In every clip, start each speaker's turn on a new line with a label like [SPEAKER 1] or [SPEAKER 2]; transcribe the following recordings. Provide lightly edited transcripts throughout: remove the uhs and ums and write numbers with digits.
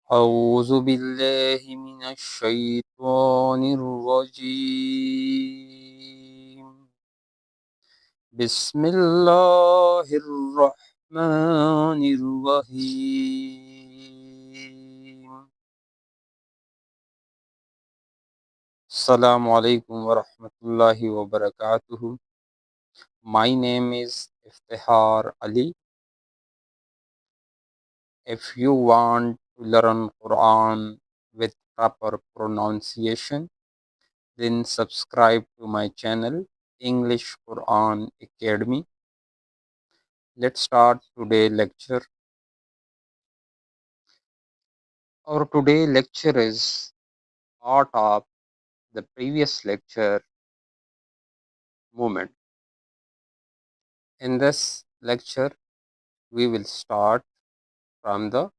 [SPEAKER 1] أعوذ بالله من الشيطان الرجيم بسم الله الرحمن الرحيم السلام عليكم ورحمة الله وبركاته. My name is Iftihar Ali. If you want to learn Quran with proper pronunciation, then subscribe to my channel English Quran Academy. Let's start today lecture. Our today lecture is part of the previous lecture movement. In this lecture, we will start from the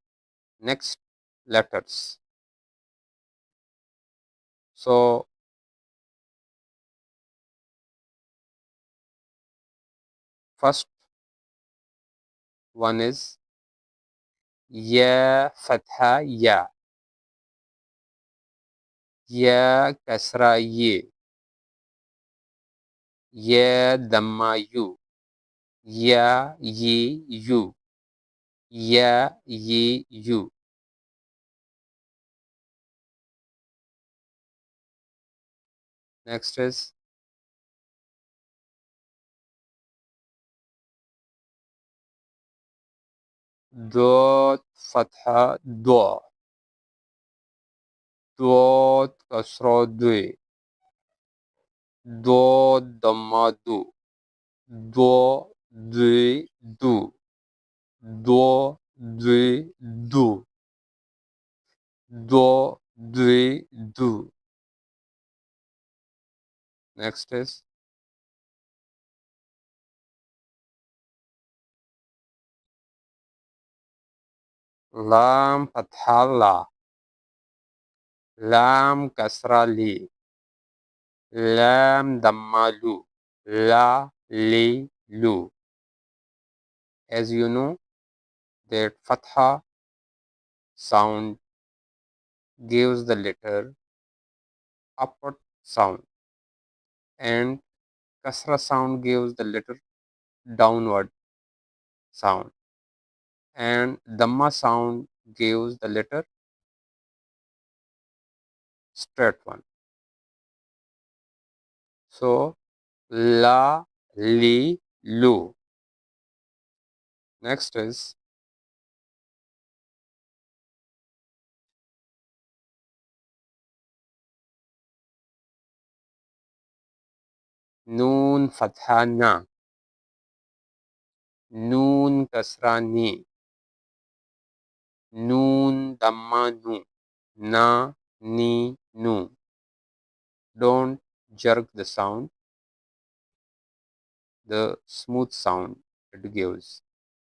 [SPEAKER 1] next letters. So first one is Ya Fatha Ya, Ya Kasra Ye, Ya Damma Yu, Ya Ye Yu, Ya Ye Yu. Next is Dot Fatha Do, Dot Kasra Dwe, Do Damma Du, Do Dwe Du, Do Dwe Du, Do Dwe Du. Next is Lam Fatha La, Lam Kasra Li, Lam Damma Lu, La Li Lu. As you know that Fatha sound gives the letter upward sound and Kasra sound gives the letter downward sound and Dhamma sound gives the letter straight one. So La, Li, Lu. Next is Noon Fatha Na, Noon Kasra Ni, Noon Dhamma Nu, Na, Ni, Nu. Don't jerk the sound, the smooth sound it gives.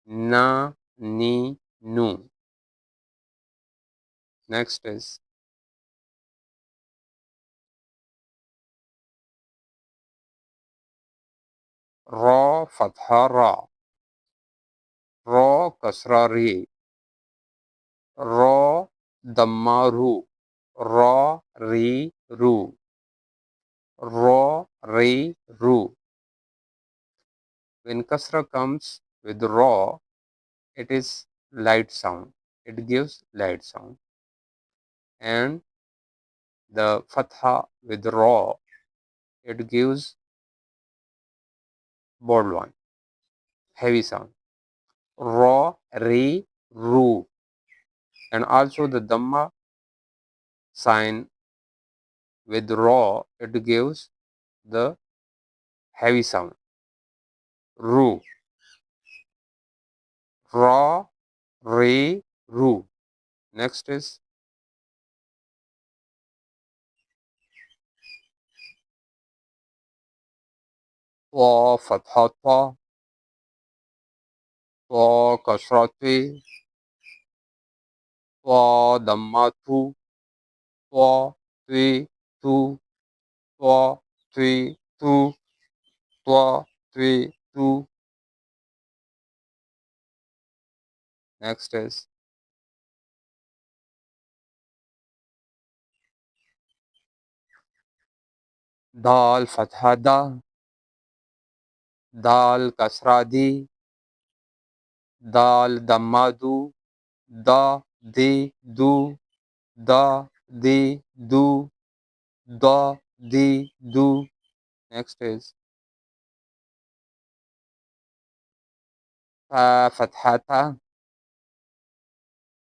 [SPEAKER 1] Na, Ni, Nu. Next is Ra Fatha Ra, Ra Kasra Re, Ra Dhamma Ru, Ra Re Ru, Ra Re Ru. When Kasra comes with Ra, it is light sound. It gives light sound. And the Fatha with Ra, it gives bold one, heavy sound. Ra Re Ru. And also the Dhamma sign with Ra, it gives the heavy sound. Ru, Ra, Re, Ru. Next is Wa Fatha Ta, Wa Kasra Te, Wa Dhamma Tu, Wa Te Tu, Wa Te Tu, Wa Te Tu. Next is Dal Fatha Da, Dal Kasra Di, Dal Damma Du, Da Di Du, Da Di Du, Da Di Du. Next is Ta Fathata,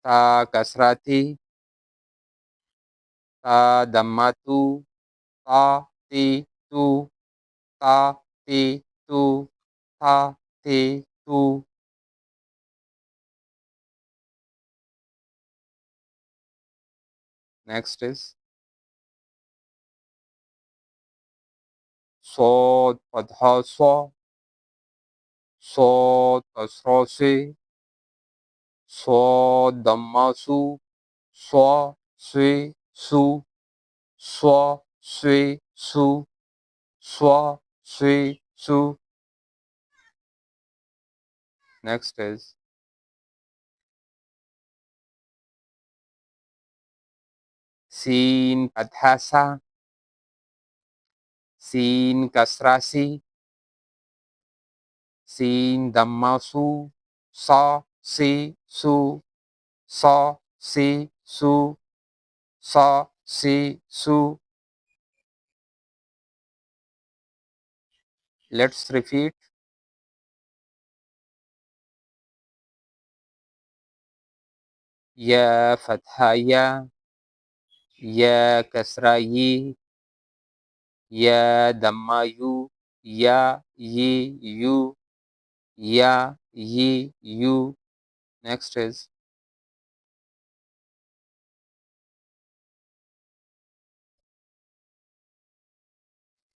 [SPEAKER 1] Ta Kasrati, Ta Dammatu, Ta Ti Tu, Ta Ti Tu, Ta Ti Tu. Next is Sod Fatha Sa, Sod Kasra Se, Sod Damma Su, Sa Se Su, Sa Se Su, Sa Se Su. Next is Sin Fatha Sa, Sin Kasra Si, Sin Damma Su, Sa Si Su, Sa Si Su, Sa Si Su. Let's repeat. Ya Fatha Ya, Ya Kasra Yi, Ya Damma Yu, Ya Yi Yu, Ya Yi Yu. Next is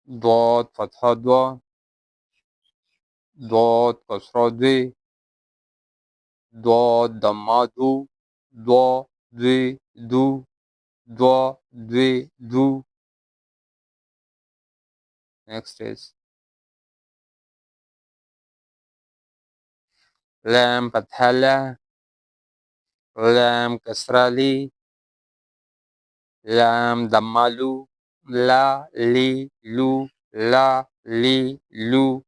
[SPEAKER 1] Dot Fatha Dwa, Dot Kasra Dwe, Dot Damma Du, Dwa Dwe Du, Dwa Dwe Du. Next is Lam Fatha La, Lam Kasra Li, Lam Damma Lu, La Li Lu, La Li Lu.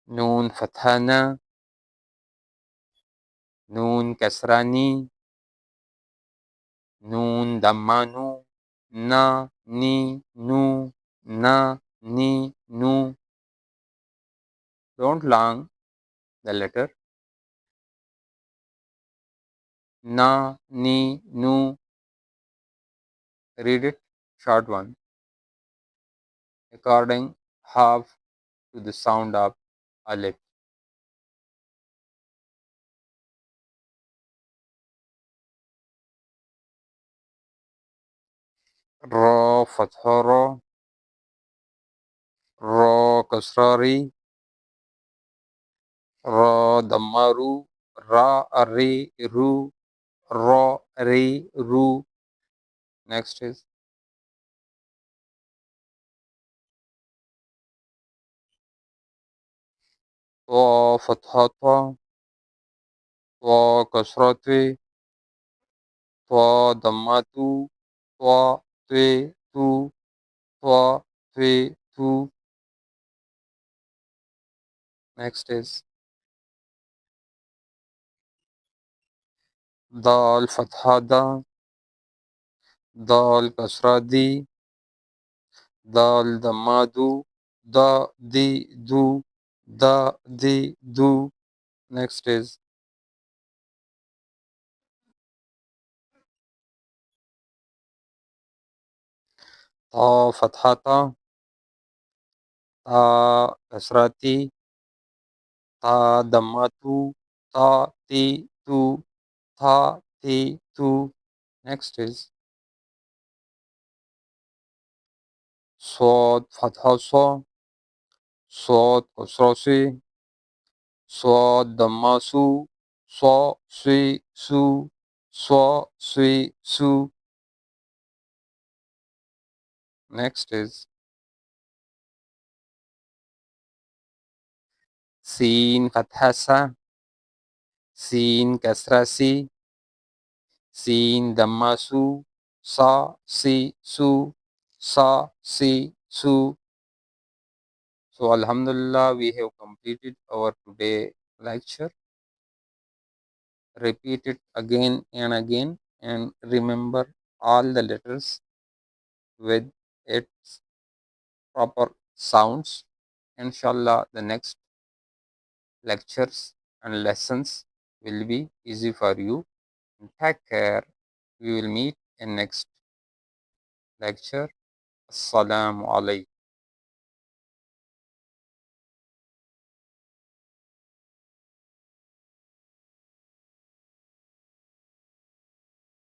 [SPEAKER 1] Noon Fatha Na, Noon Kasra Ni, Noon Damma Nu, Na Ni Nu, Na Ni Nu. Don't long the letter. Na Ni Nu. Read it, short one, according half to the sound of Alif. Ra Fatha Ra, Ra Kasra Ri, Ra Damma Ru, Ra Ri Ru, Ra Ri Ru. Next is Ta Fatha Ta, Ta Kasra Twe, Ta Damma Tu, Ta Twe Tu, Ta Twe Tu. Next is Dal Fatha Da, Dal Kasra Di, Dal Damma Du, Da Di Du, Da Di Du. Next is Ta Fatha Ta, Ta Kasra Ti, Ta Damma Tu, Ta Ti Tu, Ta Ti Tu. Next is Sod Fatha Sa, Sod Kasra Si, Sod Damma Su, Sa Si Su, Sa Si Su. Next is Sin Fatha Sa, Sin kasra si, sin damma su, sa si su, sa si su. So alhamdulillah, we have completed our today lecture. Repeat it again and again and remember all the letters with its proper sounds. Inshallah, the next lectures and lessons will be easy for you. Take care. We will meet in next lecture. Assalamu alaikum.